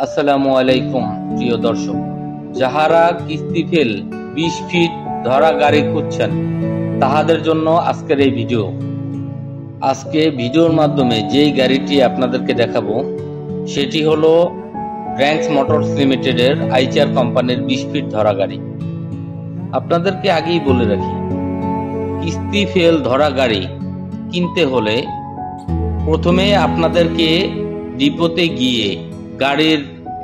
আসসালামু আলাইকুম প্রিয় দর্শক, যাহারা কিস্তি ফেল 20 ফিট ধরা গাড়ি খুঁজছেন তাহাদের জন্য আজকের এই ভিডিও। আজকে ভিডিওর মাধ্যমে যেই গাড়িটি আপনাদেরকে দেখাবো সেটি হলো র্যাঙ্কস মোটরস লিমিটেডের আইচার কোম্পানির 20 ফিট ধরা গাড়ি। আপনাদেরকে আগেই বলে রাখি, কিস্তি ফেল ধরা গাড়ি কিনতে হলে প্রথমে আপনাদেরকে ডিপোতে গিয়ে গাড়ির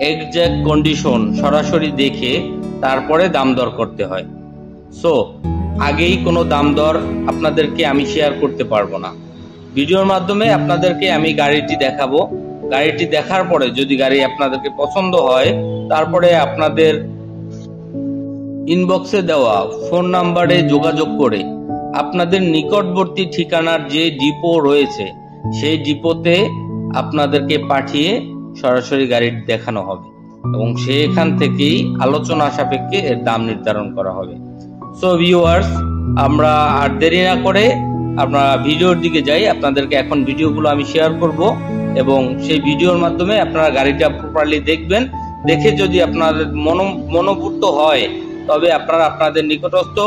এক্সাক্ট কন্ডিশন সরাসরি দেখে তারপরে দাম দর করতে হয়। সো আগেই কোনো দাম দর আপনাদেরকে আমি শেয়ার করতে পারবো না। ভিডিওর মাধ্যমে আপনাদেরকে আমি গাড়িটি দেখাবো। গাড়িটি দেখার পরে যদি গাড়ি আপনাদেরকে পছন্দ হয়, তারপরে আপনাদের ইনবক্সে দেওয়া ফোন নাম্বারে যোগাযোগ করে আপনাদের নিকটবর্তী ঠিকানার যে ডিপো রয়েছে সেই ডিপোতে আপনাদেরকে পাঠিয়ে সরাসরি গাড়ি দেখানো হবে এবং সেখান থেকেই আলোচনা সাপেক্ষে এর দাম নির্ধারণ করা হবে। সো ভিউয়ার্স, আমরা আর দেরি না করে আমরা ভিডিওর দিকে যাই। আপনাদেরকে এখন ভিডিওগুলো আমি শেয়ার করব এবং সেই ভিডিওর মাধ্যমে আপনারা গাড়িটা প্রপারলি দেখবেন। দেখে যদি আপনাদের মনোভূত হয় তবে আপনারা আপনাদের নিকটস্থ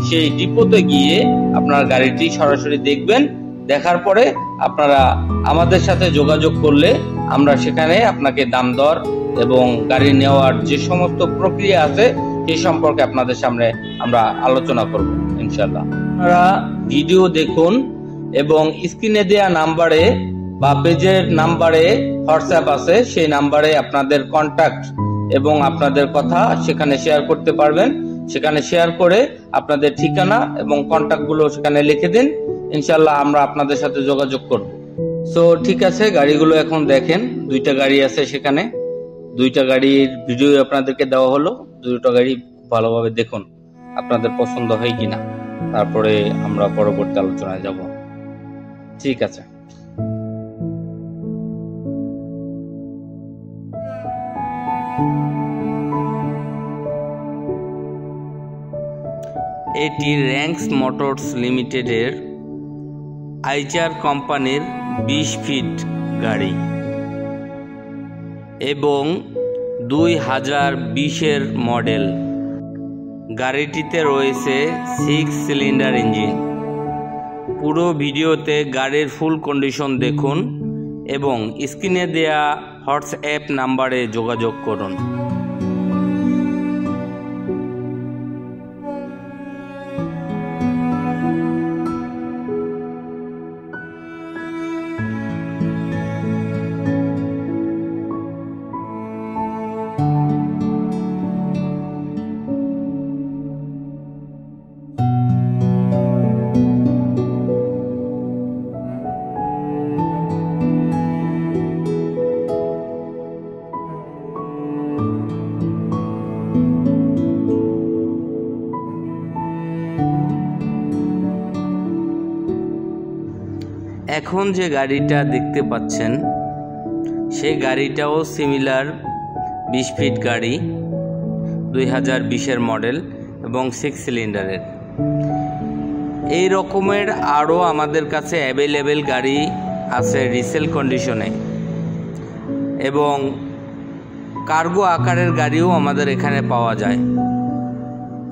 সেই ডিপোতে গিয়ে আপনার গাড়িটি সরাসরি দেখবেন। দেখার পরে আপনারা আমাদের সাথে যোগাযোগ করলে আমরা সেখানে আপনাকে দাম দর এবং গাড়ি নেওয়ার যে সমস্ত প্রক্রিয়া আছে সেই সম্পর্কে আপনাদের সামনে আমরা আলোচনা করব ইনশাআল্লাহ। আপনারা ভিডিও দেখুন এবং স্ক্রিনে দেওয়া নাম্বারে বা পেজের নাম্বারে হোয়াটসঅ্যাপ আছে, সেই নাম্বারে আপনাদের কন্টাক্ট এবং আপনাদের কথা সেখানে শেয়ার করতে পারবেন। সেখানে শেয়ার করে আপনাদের ঠিকানা এবং কন্টাক্টগুলো সেখানে লিখে দিন, ইনশাআল্লাহ আমরা আপনাদের সাথে যোগাযোগ করব। সো ঠিক আছে, গাড়িগুলো এখন দেখেন। দুইটা গাড়ি আছে সেখানে, দুইটা গাড়ির ভিডিও আপনাদেরকে দেওয়া হলো। দুইটা গাড়ি ভালোভাবে দেখুন, আপনাদের পছন্দ হয় কিনা, তারপরে আমরা পরবর্তী আলোচনায় যাব। ঠিক আছে। এটি র্যাঙ্কস মোটরস লিমিটেডের আইচার কোম্পানির 20 ফিট গাড়ি এবং 2020-এর মডেল। গাড়িটিতে রয়েছে 6 সিলিন্ডার ইঞ্জিন। পুরো ভিডিওতে গাড়ির ফুল কন্ডিশন দেখুন এবং স্ক্রিনে দেয়া হোয়াটসঅ্যাপ নাম্বারে যোগাযোগ করুন। এখন যে গাড়িটা দেখতে পাচ্ছেন সেই গাড়িটাও সিমিলার 20 ফিট গাড়ি, 2020-এর মডেল এবং 6 সিলিন্ডারের। এই রকমের আরও আমাদের কাছে অ্যাভেলেবেল গাড়ি আছে রিসেল কন্ডিশনে এবং কার্গো আকারের গাড়িও আমাদের এখানে পাওয়া যায়।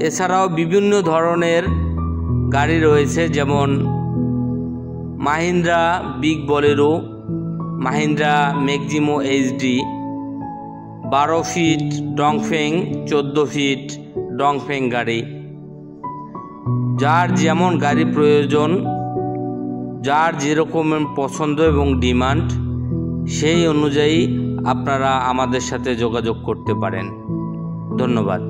এছাড়াও বিভিন্ন ধরনের গাড়ি রয়েছে, যেমন Mahindra big Bolero, Mahindra Maximo HD, 12 feet Dongfeng, 14 feet Dongfeng গাড়ি। যার যেমন গাড়ি প্রয়োজন, যার যেরকম পছন্দ এবং ডিমান্ড, সেই অনুযায়ী আপনারা আমাদের সাথে যোগাযোগ করতে পারেন। ধন্যবাদ।